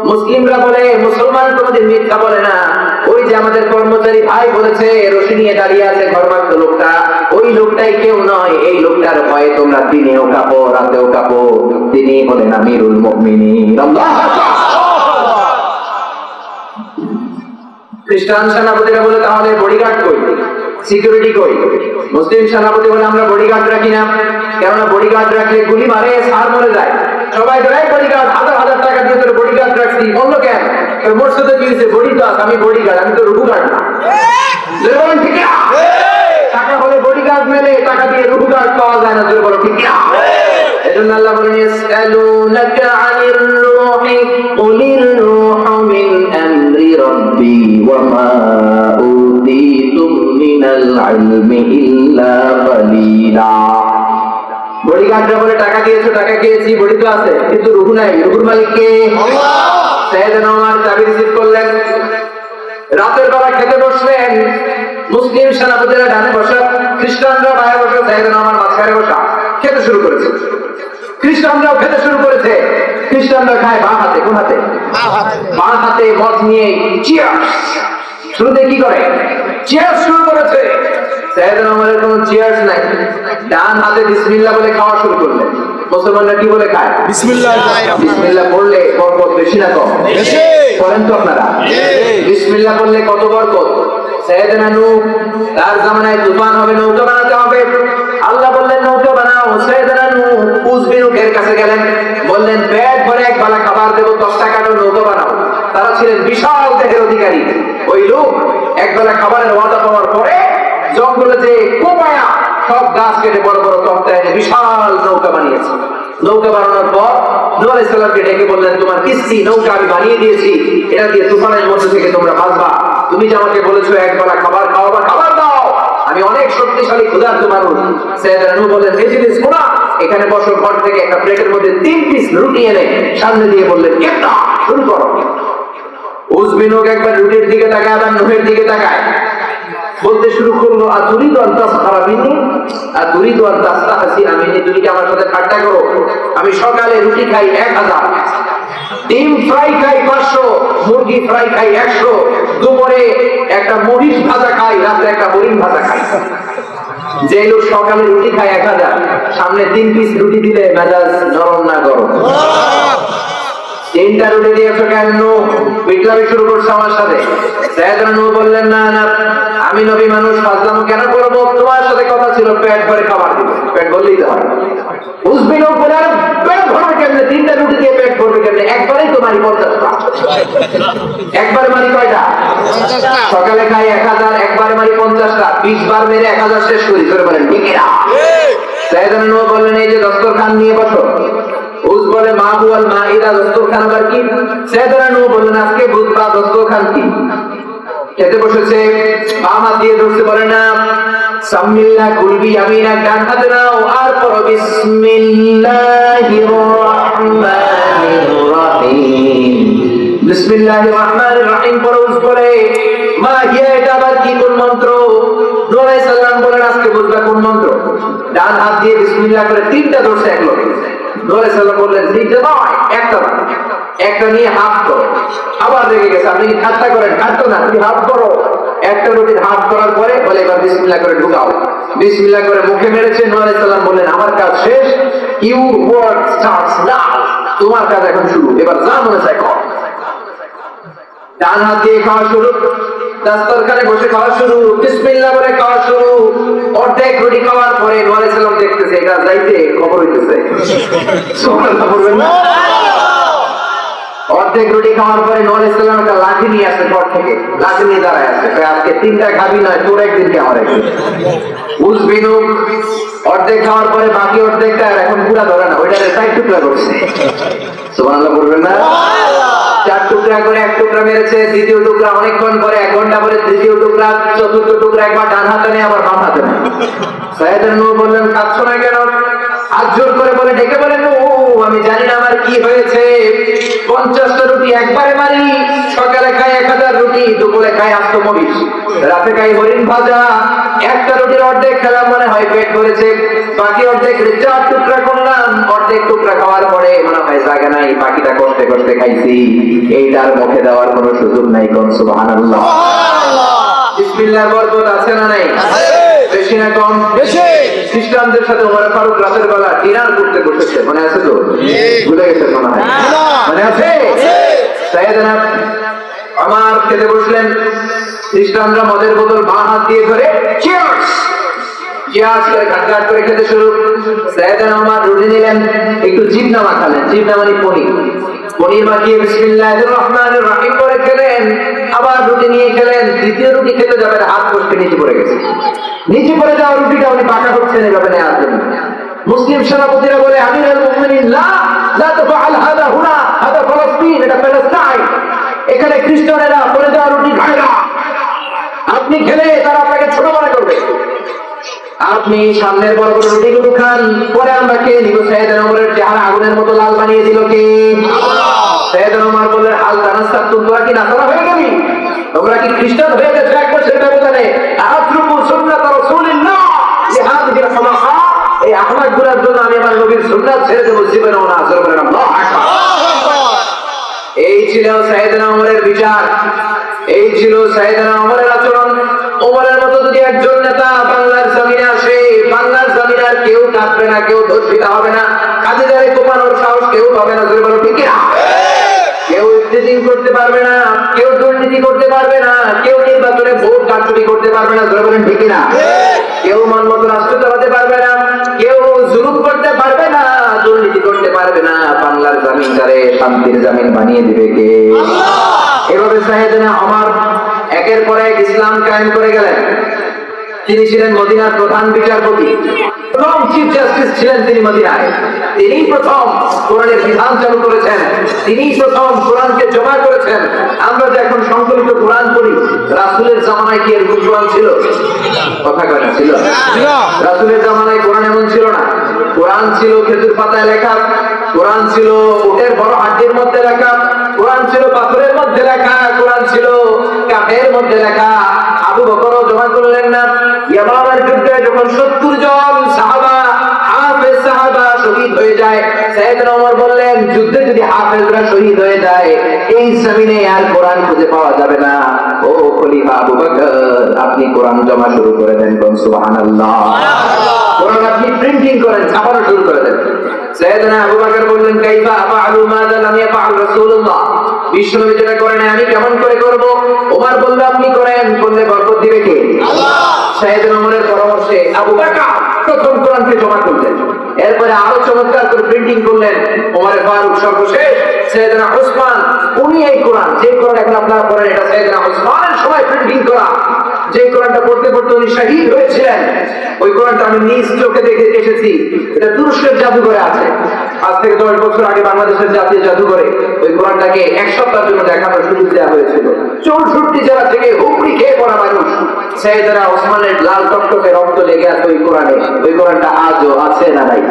মুসলিমরা বলে, মুসলমান কোনদিন মিথ্যা বলে না। ওই যে আমাদের কর্মচারী ভাই বলেছে রশি নিয়ে দাঁড়িয়ে আছে ঘরমাক্ত লোকটা, ওই লোকটাই কেউ নয়। এই লোকটার ভয়ে তোমরা দিনেও কাঁপো রাতেও কাঁপো। তিনি বলেন আমিরুল মুমিনিন। আল্লাহু আকবার। খ্রিস্টান সেনাপতিরা বলে তাহলে বডিগার্ড কই, সিকিউরিটি কই? মুসলিম সেনাপতি বলে আমরা বডিগার্ড রাখি না, কেননা বডিগার্ড রাখলে গুলি মারে, সার মরে যায়। সবাই ধরে বডিগার্ড, হাজার হাজার টাকা দিয়ে তোর বডিগার্ড রাখছি, বললো কেন? মোর সাথে কি হয়েছে? বডি তো আমি বডিগার্ড, আমি তো রুহু গার্ড না। ঠিক না? টাকা হলে বডিগার্ড মেলে, টাকা দিয়ে রুহু গার্ড পাওয়া যায় না। বলো ঠিক না? এজন্য আল্লাহ বলেন ইয়াসআলুনাকা আনির রূহি কুলির রূহু মিন আমরি রাব্বি ওয়া মা উতীতুম মিনাল ইলমি ইল্লা কালিলা। বডিগার্ডরা বলে টাকা দিয়েছো, টাকা খেয়েছি, বডি তো আছে কিন্তু রূহ নাই। রূহুর মালিক কে? আল্লাহ। সাইয়েদনা ওমর চাবি রিসিভ করলেন, রাতের বেলা খেতে বসলেন। মুসলিম সেনাপতিরা ডানে বসা, খ্রিস্টানরা বায়ে বসা, সাইয়েদনা ওমর মাঝখানে বসা। খেতে শুরু করেছে, খ্রিস্টানরাও খেতে শুরু করেছে। খ্রিস্টানরা খায় বাঁ হাতে, কোন হাতে? বাঁ হাতে মদ নিয়ে চিয়ার্স। শুরুতে কি করে? চিয়ার্স শুরু করেছে। সাইয়েদনা ওমরের কোনো চিয়ার্স নাই, ডান হাতে বিসমিল্লাহ বলে খাওয়া শুরু করলেন। মুসলমানরা কি বলে খায়? বিসমিল্লাহ। বিসমিল্লাহ পড়লে বরকত বেশি না কম? বেশি। বলেন তো আপনারা, বিসমিল্লাহ পড়লে কত বরকত? সাইয়েদনা নূহ, তার জামানায় তুফান হবে, নৌকা বানাতে হবে। আল্লাহ বললেন নৌকা বানাও। সাইয়েদনা নূহ উজবিনুকের কাছে গেলেন, বললেন পেট ভরে এক বেলা খাবার দেবো, 10 টাকার নৌকা বানাও। তারা ছিলেন বিশাল দেহের অধিকারী। ওই লোক এক বেলা খাবারের ওয়াদা পাওয়ার পরে জঙ্গলে যে কোপায়া সব গাছ কেটে বড় বড় তক্তায় বিশাল নৌকা বানিয়েছে। নৌকা বানানোর পর নূহ আলাইহিস সালামকে ডেকে বললেন তোমার কিস্তি নৌকা আমি বানিয়ে দিয়েছি, এটা দিয়ে তুফানের মধ্যে থেকে তোমরা বাঁচবা। তুমি যে আমাকে বলেছো এক বেলা খাবার খাওয়াবা, খাবার দাও। আমি অনেক শক্তিশালী ক্ষুধার্ত মানুষ। সাইয়েদনা নূহ বললেন ইজলিস শোনা, এখানে বসো। ঘর থেকে একটা প্লেটের মধ্যে 3 পিস রুটি এনে সামনে দিয়ে বললেন ইফতাহ, শুরু করো। উজবিনুক একবার রুটির দিকে তাকায়, আবার নূহের দিকে তাকায়, বলতে শুরু করলো আতুরিদু আন তাসখারা মিন্নি আতুরিদু আন তাস্তাহসিনা মিন্নি। তুমি কি আমার সাথে ঠাট্টা করো? আমি সকালে রুটি খাই 1000, ডিম ফ্রাই খাই 500, মুরগি ফ্রাই খাই 100, দুপুরে একটা মরিচ ভাজা খাই, রাতে একটা হরিণ ভাজা খাই। যে লোক সকালে রুটি খায় 1000, সামনে 3 পিস রুটি দিলে মেজাজ নরম না গরম? 3টা রুটি দিয়েছো কেন? বিটলামি শুরু করছো আমার সাথে। সাইয়েদনা নূহ বললেন না না, আমি নবী মানুষ, ফাজলামো কেন করবো? তোমার সাথে কথা ছিল পেট ভরে খাবার দিবে, পেট ভরলেই তো হয়। উজবিনুক বলে আর পেট ভরবে কেমনে? 3টা রুটি দিয়ে পেট ভরবে কেমনে? একবারেই তো মারি 50টা। একবারে মারি কয়টা? সকালে খাই 1000, একবারে মারি 50টা। 20 বার মেরে 1000 শেষ করি। ধরে বলেন ঠিক না? সাইয়েদনা নূহ বললেন এই যে দস্তরখান নিয়ে বসো। উজ বলে মা হুয়াল মাইদা, দস্তরখান আবার কি? সাইয়েদনা নূহ বললেন আজকে বুঝবা দস্তরখান কি। খেতে বসেছে, বাম হাত দিয়ে ধরছে, বলে না সামিল্লাহ কুলবি আমিনা, ডান হাতে নাও আর পড়ো বিসমিল্লাহির রহমানির রহিম। বিসমিল্লাহির রহমানির রহিম পড়ো। উজ বলে মা হিয়া, এটা আবার কি, কোন মন্ত্র? নূহ আলাইহিস সালাম বলেন আজকে বুঝবা কোন মন্ত্র। ডান হাত দিয়ে বিসমিল্লাহ করে 3টা ধরছে এক লোকে। নূহ আলাইহিস সালাম বললেন 3টা নয়, একটা নিয়ে হাফ করো। আবার রেগে গেছে, আপনি কি ঠাট্টা করেন? ঠাট্টা না, তুমি হাফ করো। একটা রুটির হাফ করার পরে বলে এবার বিসমিল্লাহ করে ঢুকাও। বিসমিল্লাহ করে মুখে মেরেছে। নূহ আলাইহিস সালাম বললেন আমার কাজ শেষ, ইউ ওয়ার্ক স্টার্টস নাও, তোমার কাজ এখন শুরু, এবার যা মনে চায় কর। ডান হাত দিয়ে খাওয়া শুরু, দস্তরখানে বসে খাওয়া শুরু, বিসমিল্লাহ বলে খাওয়া শুরু। অর্ধেক রুটি খাওয়ার পরে নূহ আলাইহিস সালাম দেখতেছে এটা যাইতে খবর হইতেছে। সুবহানাল্লাহ বলবেন না? অর্ধেক রুটি খাওয়ার পরে নূহ আলাইহিস সালাম একটা লাঠি নিয়ে আসে, ঘর থেকে লাঠি নিয়ে দাঁড়ায় আছে। আজকে 3টা খাবি নয়, তোর একদিন কে আমার একদিন। উজবিনুক অর্ধেক খাওয়ার পরে বাকি অর্ধেকটা এখন পুরা ধরে না, ওইটা 4 টুকরা করছে। সুবহানাল্লাহ বলবেন না? 4 টুকরা করে 1 টুকরা মেরেছে, দ্বিতীয় টুকরা অনেকক্ষণ পরে 1 ঘন্টা পরে তৃতীয় টুকরা, চতুর্থ টুকরা একবার ডান হাতে নেই আবার বাম হাতে নেই। সাইয়েদনা নূহ বললেন কাঁদছ না কেন? হাত জোর করে বলে ডেকে বলেন ও আমি জানি না আমার কি হয়েছে। 50টা রুটি একবারে মারি, সকালে খাই 1000 রুটি, দুপুরে খাই আস্ত মরিচ, রাতে খাই হরিণ ভাজা। একটা রুটির অর্ধেক খেলাম মনে হয় পেট ভরেছে, বাকি অর্ধেক 4 টুকরা করলাম, অর্ধেক টুকরা টুকরা খাওয়ার পরে মনে হয় জায়গা নাই, পাখিটা কষ্টে কষ্টে খাইছি, এইটার মুখে দেওয়ার কোনো সুযোগ নাই। কোন সুবহানাল্লাহ। বিসমিল্লাহর বরকত আছে না নাই? বেশি না কম? বেশি। খ্রিস্টানদের সাথে ওমর ফারুক রাতের বেলা ডিনার করতে বসেছে, মনে আছে তো? ভুলে গেছে মনে হয়? মনে আছে? সাইয়েদনা ওমর খেতে বসলেন, খ্রিস্টানরা মদের বোতল বাঁ হাত দিয়ে ধরে চিয়ার্স চিয়ার্স করে ঘাট করে খেতে শুরু। সাইয়েদনা ওমর রুটি নিলেন, একটু জিবনা মাখালেন, জিবনা মানে পনির মাখিয়ে বিসমিল্লাহির রহমানির রহিম করে খেলেন। আবার রুটি নিয়ে খেলেন, দ্বিতীয় রুটি খেতে যাবেন, হাত কষ্টে নিচে পড়ে গেছে। নিচে পড়ে যাওয়া রুটিটা উনি পাকা করছেন এভাবে নেওয়ার জন্য। মুসলিম সেনাপতিরা বলে, আমিরুল মুমিনিন লা তাফআল হাদা হুনা, হাদা ফিলিস্তিন, এটা প্যালেস্টাইন, এখানে খ্রিস্টানেরা পড়ে যাওয়া রুটি খায় না, আপনি খেলে তারা আপনাকে ছোট মনে করবে, আপনি সামনের বড় বড় রুটিগুলো খান, পরে আমরা খেয়ে নিব। সাইয়েদনা ওমরের চেহারা আগুনের মতো লাল বানিয়ে দিল কে? সাইয়েদনা ওমর বললেন, আল তানাসাত, তোমরা কি নাসারা হয়ে গেলি? তোমরা কি খ্রিস্টান হয়ে গেছো? এক বছরের ব্যবধানে আতরুকু সুন্নাত রাসূলিল্লাহ লিহাদিহিল হামাকা, এই আহমাদগুলোর জন্য আমি আমার নবীর সুন্নাত ছেড়ে দেব, জীবনে না আচরণ করেন। আল্লাহু আকবার। এই ছিল সাইয়েদনা ওমরের বিচার, এই ছিল সাইয়েদনা ওমরের আচরণ। ওমরের মতো যদি একজন নেতা বাংলার জমিনে আসে, বাংলার জমিনে আর কেউ কাঁদবে না, কেউ ধর্ষিত হবে না, কাজীদারে কোপানোর সাহস কেউ পাবে না। জোরে বলো ঠিক কিনা? কেউ ইফতিজিং করতে পারবে না, কেউ দুর্নীতি করতে পারবে না, কেউ নির্বাচনে ভোট কারচুপি করতে পারবে না। জোরে বলেন ঠিক কিনা? কেউ মন মতো রাষ্ট্র চালাতে পারবে না, কেউ জুলুম করতে পারবে না, দুর্নীতি করতে পারবে না। বাংলার জমিনটারে শান্তির জমিন বানিয়ে দিবে কে? এভাবে সাইয়েদনা ওমর একের পর এক ইসলাম কায়েম করে গেলেন। তিনি ছিলেন মদিনার প্রধান বিচারপতি, প্রথম চিফ জাস্টিস ছিলেন তিনি মদিনায়। তিনি প্রথম কোরআনের বিধান চালু করেছেন, তিনি প্রথম কোরআনকে জমা করেছেন। আমরা যে এখন সংকলিত কোরআন পড়ি, রাসূলের জামানায় কি এরকম কোরআন ছিল? কথা কয় না, ছিল? রাসূলের জামানায় কোরআন এমন ছিল না। কোরআন ছিল খেজুর পাতায় লেখা, কোরআন ছিল উটের বড় হাড্ডির মধ্যে লেখা, কোরআন ছিল পাথরের মধ্যে লেখা, কোরআন ছিল কাঠের মধ্যে লেখা। আবু বকরও জমা করলেন না। ইয়ামামার যুদ্ধে যখন 70 জন সাহাবা, হাফেজ সাহাবা শহীদ হয়ে যায়, সাইয়েদনা ওমর বললেন, যুদ্ধে যদি হাফেজরা শহীদ হয়ে যায়, এই জমিনে আর কোরআন খুঁজে পাওয়া যাবে না। ও খলিফা আবু বকর, আপনি কোরআন জমা শুরু করে দেন। কোন সুবহানাল্লাহ। কোরআন আপনি প্রিন্টিং করেন, ছাপানো শুরু করে দেন। সাইয়েদনা আবু বকর বললেন, কাইফা আফআলু মা লাম ইয়াফআল রাসূলুল্লাহ, বিশ্বনবী যেটা করেন আমি কেমন করে করব? ওমর বলল, আপনি করেন, করলে বরকত দিবে কে? আল্লাহ। সাইয়েদনা ওমরের পরামর্শে আবু বকর প্রথম কোরআনকে জমা করলেন, এরপরে আরো চমৎকার করে প্রিন্টিং করলেন ওমর ফারুক। সর্বশেষ সাইয়েদনা ওসমান, উনি এই কোরআন, যে কোরআন এখন আপনারা পড়েন, এটা সাইয়েদনা ওসমানের সময় প্রিন্টিং করা। যে কোরআনটা পড়তে পড়তে উনি শহীদ হয়েছিলেন, ওই কোরআনটা আমি নিজ চোখে দেখে এসেছি। এটা তুরস্কের জাদুঘরে আছে। আজ থেকে 10 বছর আগে বাংলাদেশের জাতীয় জাদুঘরে ওই কোরআনটাকে 1 সপ্তাহের জন্য দেখানোর সুযোগ দেওয়া হয়েছিল। 64 জেলা থেকে হুমড়ি খেয়ে পড়া মানুষ, সাইয়েদনা ওসমানের লাল টকটকে রক্ত লেগে আছে ওই কোরআনে। ওই কোরআনটা আজও আছে না নাই?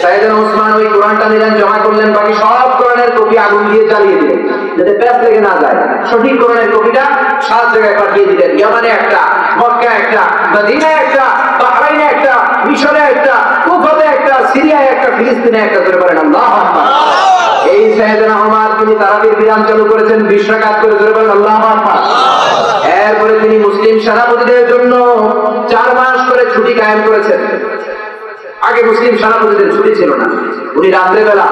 সাইয়েদনা ওসমান ওই কোরআনটা নিলেন, জমা করলেন, বাকি সব কোরআনের কপি আগুন দিয়ে জ্বালিয়ে দিলেন, যাতে প্যাঁচ লেগে না যায়। সঠিক কোরআনের কপিটা 7 জায়গায় পাঠিয়ে দিলেন। ইয়ামানে একটা, মক্কা একটা, মদিনায় একটা, বাহরাইনে একটা, মিশরে একটা, কুফাতে একটা, সিরিয়ায় একটা, ফিলিস্তিনে একটা। করে বলেন আল্লাহু আকবার। এই সাইয়েদনা ওমর তিনি তারাবির বিধান চালু করেছেন 20 রাকাত করে। করে বলেন আল্লাহু আকবার। এরপরে তিনি মুসলিম সেনাপতিদের জন্য 4 মাস করে ছুটি কায়েম করেছেন। আগে মুসলিম সেনাপতিদের ছুটি ছিল না। উনি রাত্রে বেলা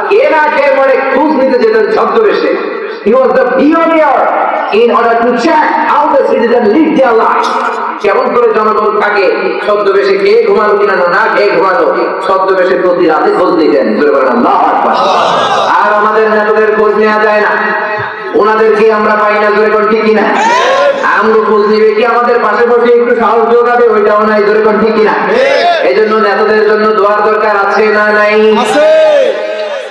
কে না খেয়ে পরে খোঁজ নিতে যেতেন ছদ্মবেশে। He was the pioneer in order to check how the citizen live their life. কেমন করে জনগণ থাকে, ছদ্মবেশে কে ঘুমানো কিনা না খেয়ে ঘুমানো, ছদ্মবেশে প্রতি রাতে খোঁজ নিতেন। আল্লাহু আকবার। আর আমাদের নেতাদের খোঁজ নেওয়া যায় না, ওনাদেরকে আমরা পাই না। জোরে কোন ঠিক কিনা? আমরা খোঁজ নিবে কি আমাদের পাশে বসে একটু সাহস যোগাবে, ওইটাও নাই। জোরে কোন ঠিক কিনা? এই জন্য নেতাদের জন্য দোয়ার দরকার আছে না নাই?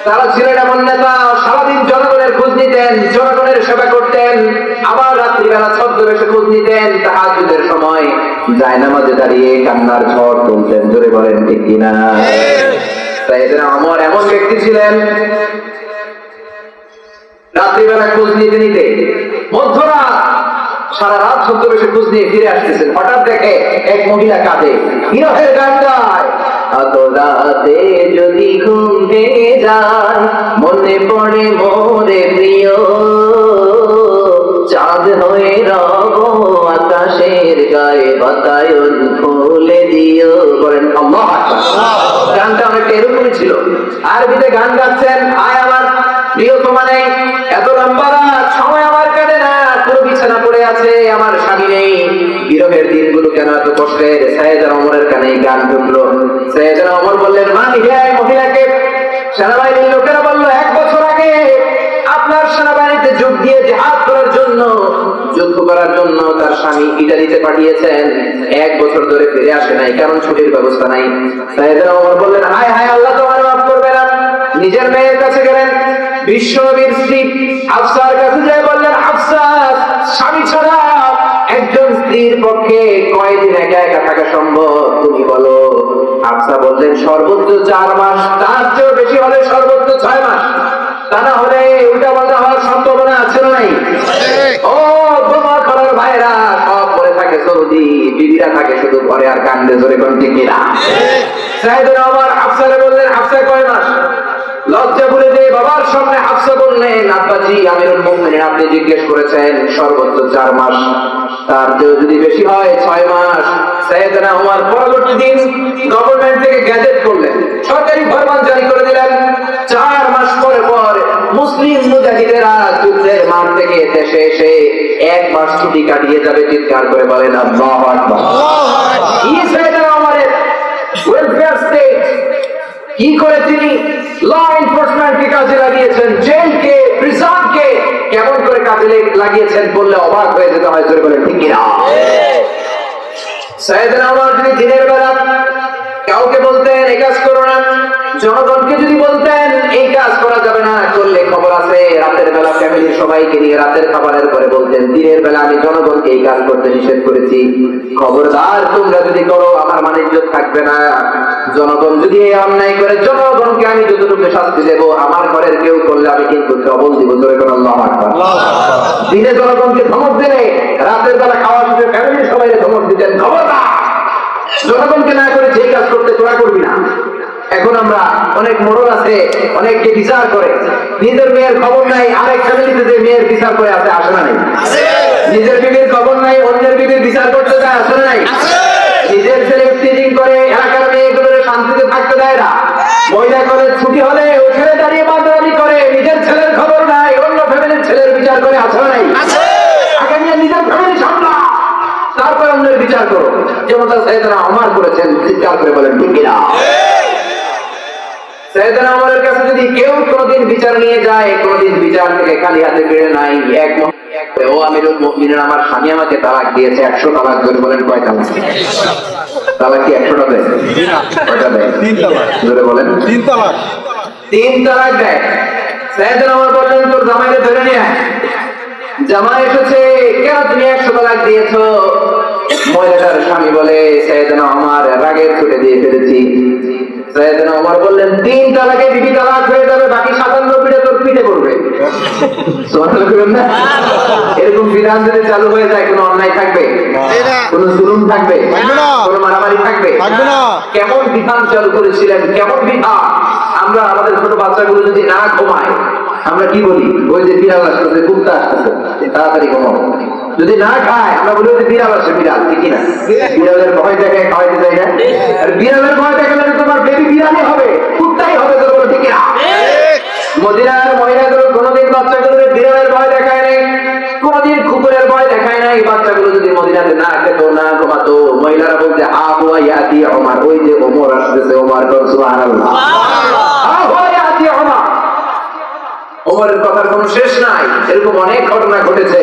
তারা ছিলেন এমন নেতা, সারাদিন জনগণের খোঁজ নিতেন, জনগণের সেবা করতেন, আবার রাত্রিবেলা ছদ্মবেশে খোঁজ নিতেন। তাহাজ্জুদের সময় জায়নামাজে দাঁড়িয়ে কান্নার ঝড় তুলতেন। জোরে বলেন ঠিক কিনা? সাইয়েদনা ওমর এমন ব্যক্তি ছিলেন, রাত্রিবেলা খোঁজ নিতে নিতে মধ্যরাত, সারা রাত ছদ্মবেশে খোঁজ নিয়ে ফিরে আসতেছেন। হঠাৎ দেখে এক মহিলা কাঁদে, বিরহের গান গায়, এত রাতে যদি ঘুম ভেঙে যায়, মনে পড়ে মোরে প্রিয়, চাঁদ হয়ে রব আকাশের গায়ে, বাতায়ন খুলে দিও। বলেন আল্লাহু আকবার। গানটা অনেকটা এরকমই ছিল। আরবিতে গান গাচ্ছেন, আয় আমার প্রিয় তোমা নেই, এত লম্বা রাত, সময় আমার কাটে না, পুরো বিছানা পড়ে আছে, আমার স্বামী নেই, বিরহের দিনগুলো কেন এত কষ্টের। সাইয়েদনা ওমরের কানে গান ঢুকলো। সাইয়েদনা ওমর বললেন, মান হিয়া এই মহিলাকে? সেনাবাহিনীর লোকেরা বলল, 1 বছর আগে আপনার সেনাবাহিনীতে যোগ দিয়ে জিহাদ করার জন্য, যুদ্ধ করার জন্য তার স্বামী ইতালিতে পাঠিয়েছেন, 1 বছর ধরে ফিরে আসে নাই, কারণ ছুটির ব্যবস্থা নাই। সাইয়েদনা ওমর বললেন, হায় হায়, আল্লাহ তোমার মাফ করবে না। নিজের মেয়ের কাছে গেলেন, বিশ্বনবীর স্ত্রী হাফসার কাছে যায়, বললেন, হাফসা, স্বামী ছাড়া একজন স্ত্রীর পক্ষে কয়দিন একা একা থাকা সম্ভব, তুমি বলো। হাফসা বললেন, সর্বোচ্চ 4 মাস, তার চেয়ে বেশি হলে সর্বোচ্চ 6 মাস, তা না হলে উল্টা পাল্টা হওয়ার সম্ভাবনা আছে না নাই? ও বোমা করার ভাইরা সব পরে থাকে সৌদি, বিবিরা থাকে শুধু ঘরে আর কান্দে, জোরে কোন ঠিক কিনা? সাইয়েদনা ওমর হাফসারে বললেন, হাফসা কয় মাস? লজ্জা ভুলে যে বাবার সামনে হাফসা বললেন, আব্বাজি আমিরুল মুমিনিন, আপনি জিজ্ঞেস করেছেন সর্বোচ্চ 4 মাস, তার চেয়ে যদি বেশি হয় 6 মাস। সাইয়েদনা ওমর পরবর্তী দিন গভর্নমেন্ট থেকে গ্যাজেট করলেন, সরকারি ফরমান জারি করে দিলেন, 4 মাস পরে পর মুসলিম মুজাহিদেরা যুদ্ধের মাঠ থেকে দেশে এসে 1 মাস ছুটি কাটিয়ে যাবে। চিৎকার করে বলেন আল্লাহু আকবার। কি সাইয়েদনা ওমরের ওয়েলফেয়ার স্টেট, কি করে তিনি ল এনফোর্সমেন্ট কে কাজে লাগিয়েছেন, জেলকে, প্রিজনকে কেমন করে কাজে লাগিয়েছেন বললে অবাক হয়ে যেতে হয়, জোরে বলেন ঠিক কিনা? সাইয়েদনা ওমর যদি দিনের বেলা কাউকে বলতেন এই কাজ করো না, জনগণকে যদি বলতেন এই কাজ করা যাবে না, করলে খবর আছে, রাতের বেলা ফ্যামিলির সবাইকে নিয়ে রাতের খাবারের পরে বলতেন, দিনের বেলা আমি জনগণকে এই কাজ করতে নিষেধ করেছি, খবরদার তোমরা যদি করো আমার মান ইজ্জত থাকবে না। জনগণ যদি এই অন্যায় করে, জনগণকে আমি যতটুকু শাস্তি দেবো, আমার ঘরের কেউ করলে আমি কিন্তু ডবল দিব। জোরে করে আল্লাহু আকবার। দিনে জনগণকে ধমক দিলে, রাতের বেলা খাওয়া শেষে ফ্যামিলির সবাই ধমক দিতেন, খবরদার জনগণকে না করে যে কাজ করতে তোরা করবি না। এখন আমরা অনেক মোড়ল আছে, অনেককে বিচার করে, নিজের মেয়ের খবর নাই, আরেক ফ্যামিলিতে যে মেয়ের বিচার করে আছে, আসে না নাই? নিজের বিবির খবর নাই, অন্যের বিবির বিচার করতে যায়, আসে না নাই? নিজের ছেলে টিচিং করে, এলাকার মেয়েগুলোর শান্তিতে থাকতে দেয় না। মহিলা কলেজ ছুটি হলে ওখানে দাঁড়িয়ে বাদরামি করে, নিজের ছেলের খবর নাই, অন্য ফ্যামিলির ছেলের বিচার করে, আসে না নাই? আগে নিয়ে নিজের ফ্যামিলি সামলা, তারপর অন্যের বিচার করো, যেমনটা সাইয়েদনা ওমর করেছেন। চিৎকার করে বলেন ঠিক কিনা? সাইয়েদনা ওমরের কাছে যদি কেউ কোনদিন বিচার নিয়ে যায়, কোনদিন বিচার থেকে খালি হাতে ফিরে নাই, এক ও আমিরুল মুমিনিন, আমার স্বামী আমাকে তালাক দিয়েছে, 100 তালাক। জোরে বলেন কয় তালাক? তালাক কি 100টা দেয়? কয়টা দেয়? 3 তালাক। জোরে বলেন 3 তালাক। 3 তালাক দেয়। সাইয়েদনা ওমর বললেন, তোর জামাইকে ধরে নিয়ে আয়। জামাই এসেছে, কেন তুমি 100 তালাক দিয়েছো? মহিলাটার স্বামী বলে, সাইয়েদনা ওমর রাগের ছুটে দিয়ে ফেলেছি। সাইয়েদনা ওমর বললেন, 3 তালাকে বিবি তালাক হয়ে যাবে, বাকি 97টা তোর পিঠে পড়বে। সুবহানাল্লাহ বলেন না? এরকম বিধান যদি চালু হয়ে যায়, কোনো অন্যায় থাকবে? কোনো জুলুম থাকবে? কোনো মারামারি থাকবে? কেমন বিধান চালু করেছিলেন, কেমন বিধান! আমরা আমাদের ছোট বাচ্চাগুলো যদি না ঘুমায়, আমরা কি বলি? ওই যে বিড়াল আসতেছে, কুত্তা আসতেছে, তাড়াতাড়ি ঘুমাও। যদি না খায়, আমরা বলি যে বিড়াল আসে, বিড়াল, ঠিক না? বিড়ালের ভয় দেখায় খাওয়াইতে চাই না? আর বিড়ালের ভয় দেখালে তোমার বেবি বিড়ালই হবে, কুত্তাই হবে, তো বলো ঠিক না? মদিনার মহিলাগুলো কোনোদিন বাচ্চাগুলোকে বিড়ালের ভয় দেখায় নাই, কোনোদিন কুকুরের ভয় দেখায় নাই। বাচ্চাগুলো যদি মদিনাতে না খেত, না ঘুমাতো, মহিলারা বলতে হা হুয়া ইয়াতি ওমর, ওই যে ওমর আসতেছে, ওমর কর সুবহানাল্লাহ, হা হুয়া ইয়াতি ওমর। ওমরের কথার কোনো শেষ নাই। এরকম অনেক ঘটনা ঘটেছে।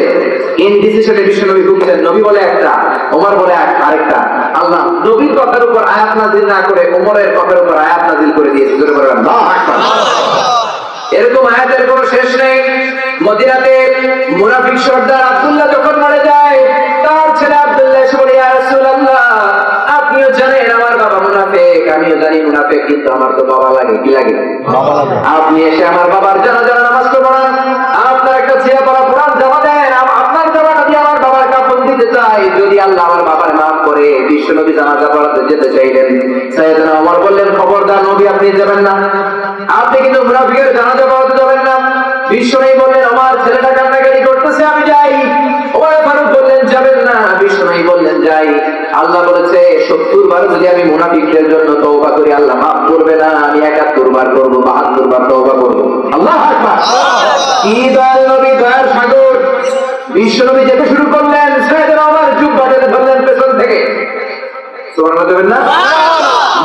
ইনডিসিশনে বিশ্বনবী ভুগছেন, নবী বলে একটা, ওমর বলে আরেকটা। আল্লাহ নবীর কথার উপর আয়াত নাযিল না করে ওমরের কথার উপর আয়াত নাযিল করে দিয়েছে। জোরে বলেন আল্লাহু আকবার। এরকম আয়াতের কোনো শেষ নেই। মদিনাতে মুনাফিক সর্দার আব্দুল্লাহ যখন মারা যায়, তার ছেলে আব্দুল্লাহ এসে বলে, ইয়া রাসূলুল্লাহ, আপনিও জানেন আমার বাবা মুনাফিক, আমিও জানি মুনাফিক, কিন্তু আমার তো বাবা লাগে। কি লাগে? বাবা লাগে। আপনি এসে আমার বাবার জানাজা নামাজ পড়ান, আপনার একটা ছিয়া পড়া কোরআন জমা দেন, আপনার জামাটা দিয়ে আমার বাবার কাফন দিতে চাই। যদি আল্লাহ আমার বাবার মাফ করে, বিশ্বনবী জানাজা পড়াতে যেতে চাইলেন। সাইয়েদনা ওমর বললেন, যাবেন না, আপনি কিন্তু মুনাফিকের জানাজা পড়াতে যাবেন না। বিশ্বনবী বললেন আমার ছেলেটা কান্নাকাটি করতেছে, আমি যাই। ওমর ফারুক বললেন যাবেন না। বিশ্বনবী বললেন যাই। আল্লাহ বলেছে 70 বার যদি আমি মুনাফিকদের জন্য তওবা করি আল্লাহ মাফ করবে না, আমি 71 বার করব, 72 বার তওবা করব। আল্লাহু আকবার। কি দয়াল নবী, দয়ার সাগর। বিশ্বনবী যেতে শুরু করলেন, সাইয়েদনা ওমর জুব্বা টেনে ধরলেন পেছন থেকে। সুবহানাল্লাহ দেবেন না?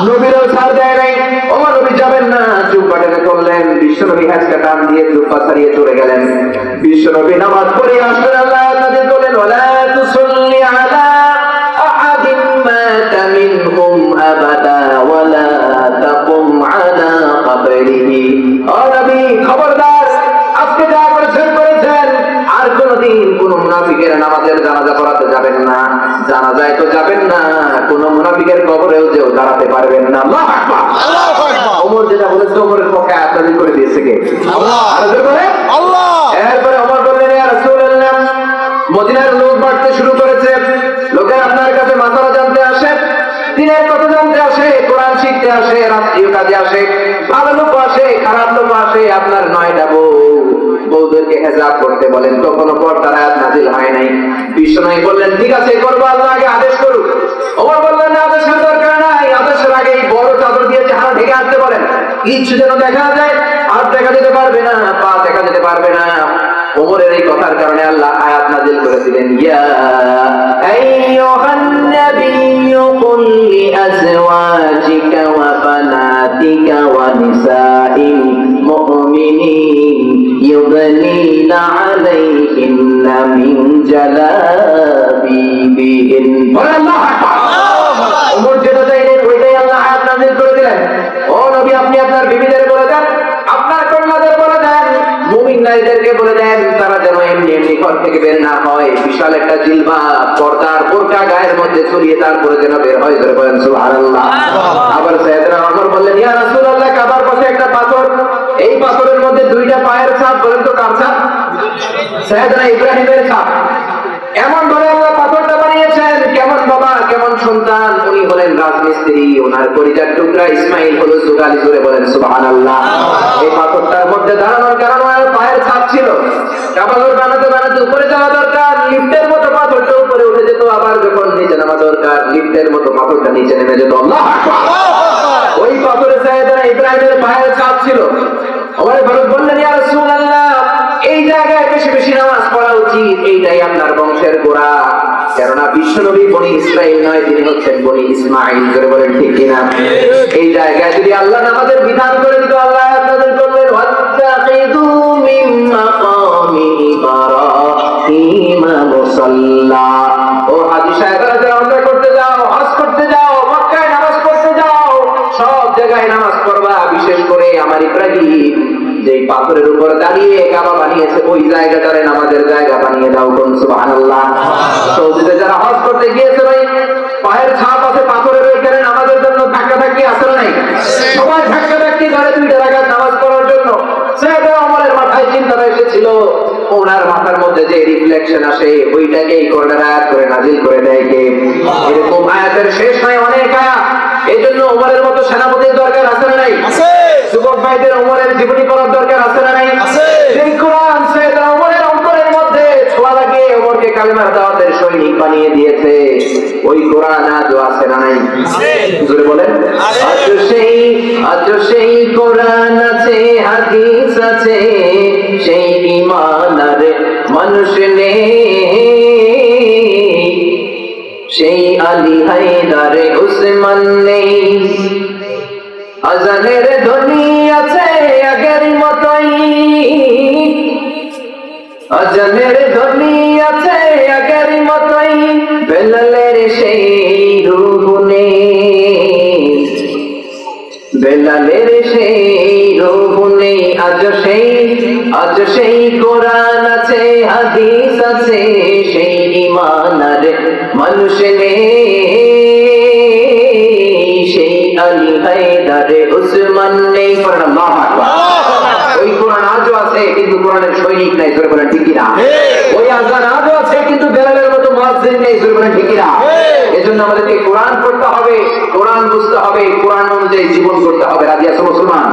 নবীরাও ছাড় দেয় নাই, ওমর নবী যাবেন না, জুব্বা টেনে ধরলেন। বিশ্বনবী হ্যাঁচকা টান দিয়ে জুব্বা ছাড়িয়ে চলে গেলেন। বিশ্বনবী নামাজ পড়ে আসলেন, আল্লাহ তাদের বলেন ওয়ালা তুসাল্লি আলা আহাদিন মাতা মিনহুম আবাদা ওয়ালা তাকুম আলা কবরিহি। ও নবী খবরদার, আজকে যা করেছেন করেছেন, আর কোনদিন কোন মুনাফিকের নামাজের জানাজা পড়াতে যাবেন না। জানাজায় তো যাবেন না, কোন মুনাফিকের কবরেও যেও দাঁড়াতে পারবেন না। আল্লাহু আকবার। ওমর যেটা বলেছে ওমরের পক্ষে আয়াত নাযিল করে দিয়েছে কে? আল্লাহ। আর জোরে বলে আল্লাহ। এরপরে ওমর বললেন ইয়া রাসূলুল্লাহ, মদিনার লোক বাড়তে শুরু করেছে, লোকে আপনার কাছে মাসালা জানতে আসে, দিনের কথা জানতে আসে, কোরআন শিখতে আসে, রাষ্ট্রীয় কাজে আসে, ভালো লোক আসে, খারাপ লোক আসে। আপনার 9টা বউদেরকে হেজাব করতে বলেন, কখনো পর্দার আয়াত নাযিল হয় নাই। বিশ্বনবী বললেন ঠিক আছে করবো, আল্লাহ আগে আদেশ করুক। ওমর বললেন না, আদেশের দরকার নাই, আদেশের আগে এই বড় চাদর দিয়ে চেহারা ঢেকে আসতে বলেন, কিচ্ছু যেন দেখা যায়, হাত দেখা যেতে পারবে না, পা দেখা যেতে পারবে না। ওমরের এই কথার কারণে আল্লাহ আয়াত নাযিল করেছিলেন ইয়া আইয়ুহান নাবিয়্যু কুল লিআজওয়াজিকা ওয়া বানাতিকা ওয়া নিসাইল মুমিনিন ইউদনিনা আলাইহিন্না মিন জালাবিবিহিন। আল্লাহু আকবার। ওমর যেটা চাইলেন ওইটাই আল্লাহ আয়াত নাযিল করে দিলেন। ও নবী, আপনি আপনার বিবিদের বলে দেন, আপনার কন্যাদের বলে দেন, মুমিন নারীদেরকে বলে দেন, তারা যেন এমনি এমনি ঘর থেকে বের না হয়, বিশাল একটা জিলবাব পর্দার বোরকা গায়ের মধ্যে ছড়িয়ে তারপরে যেন বের হয়। ধরে বলেন সুবহানাল্লাহ। আবার সাইয়েদনা ওমর বললেন ইয়া রাসূলুল্লাহ, কাবার পাশে একটা পাথর, এই পাথরের মধ্যে 2টা পায়ের ছাপ, বলেন তো কার ছাপ? সাইয়েদনা ইব্রাহিমের ছাপ। এমন ভাবে আল্লাহ পাথরটা বানিয়েছেন, কেমন বাবা কেমন সন্তান, উনি হলেন রাজমিস্ত্রি, ওনার কলিজার টুকরা ইসমাইল হলো সুগালি। জোরে বলেন সুবহানাল্লাহ। এই পাথরটার মধ্যে দাঁড়ানোর কারণে ওনার পায়ের ছাপ ছিল। কাবাঘর বানাতে বানাতে উপরে যাওয়া দরকার, লিফটের মতো পাথরটা উপরে উঠে যেত, আবার যখন নিচে নামা দরকার লিফটের মতো পাথরটা নিচে নেমে যেত। আল্লাহু আকবার। ওই পাথরে সাইয়েদনা ইব্রাহিমের পায়ের ছাপ ছিল। ওমর ফারুক বললেন ইয়া রাসূলুল্লাহ, এই জায়গায় বেশি বেশি নামাজ পড়া উচিত, এইটাই আপনার বংশের গোড়া। কেননা বিশ্বনবী বনি ইসরাইল নয়, তিনি হচ্ছেন বনি ইসমাইল। করে বলেন ঠিক কিনা? এই জায়গায় যদি আল্লাহ নামাজের বিধান করে দিত, আল্লাহ আপনাদের করলেন ওয়াত্তাকিযু মিন মাকামি ইব্রাহিম মুসাল্লা। ও হাজী সাহেবরা যারা উমরা করতে যাও, হজ করতে যাও, মক্কায় নামাজ পড়তে যাও, সব জায়গায় নামাজ পড়বা, বিশেষ করে আমার ইব্রাহিম যে পাথরের উপর দাঁড়িয়ে কাবা বানিয়েছে, ওই জায়গাটারে নামাজের জায়গা বানিয়ে দাও। কোন সুবহানাল্লাহ। সৌদিতে যারা হজ করতে গিয়েছে, ভাই পায়ের ছাপ আছে পাথরের, ওইখানে নামাজের জন্য ধাক্কা ধাক্কি আসে নাই? সবাই ধাক্কা ধাক্কি করে 2 রাকাত নামাজ পড়ার জন্য। সাইয়েদনা ওমরের মাথায় চিন্তাটা এসেছিল, ওনার মাথার মধ্যে যে রিফ্লেকশন আসে ওইটাকেই কোরআনের আয়াত করে নাযিল করে দেয় কে? এরকম আয়াতের শেষ নাই, অনেক আয়াত। এইজন্য ওমরের মতো সেনাপতির দরকার আছে না নাই? আছে। যুবক ভাইদের ওমরের জীবনী পড়ার দরকার আছে না নাই? আছে। এই কোরআন সাইয়েদনা ওমরের অন্তরের মধ্যে ছোঁয়া লাগিয়ে ওমরকে কালেমার দাওয়াতের সৈনিক বানিয়ে দিয়েছে। ওই কোরআন আজও আছে না নাই? আছে। জোরে বলেন আজও সেই কোরআন আছে, হাদিস আছে, সেই ঈমান আর মানুষ নেই, সেই আলী হায়দার উসমান নেই। আজানের ধ্বনি আছে আগের মতোই, আজানের ধ্বনি আছে আগের মতোই, বেলালের সেই রূহ নেই, বেলালের সেই রূহ নেই। আজ সেই কোরআন আছে, হাদিস আছে, সেই ঈমান আর মানুষ নেই, সেই আলী হায়দার উসমান নেই। আল্লাহু আকবার। ওই কোরআন আজও আছে, কিন্তু কোরআনের সৈনিক নাই। জোরে বলেন ঠিক কিনা? ওই আযান আজও আছে, কিন্তু বেলালের মতো মুয়াজ্জিন নেই। জোরে বলেন ঠিক কিনা? এজন্য আমাদেরকে কোরআন পড়তে হবে, কোরআন কোরআন বুঝতে হবে, কোরআন অনুযায়ী জীবন করতে হবে। রাজি আছো মুসলমান?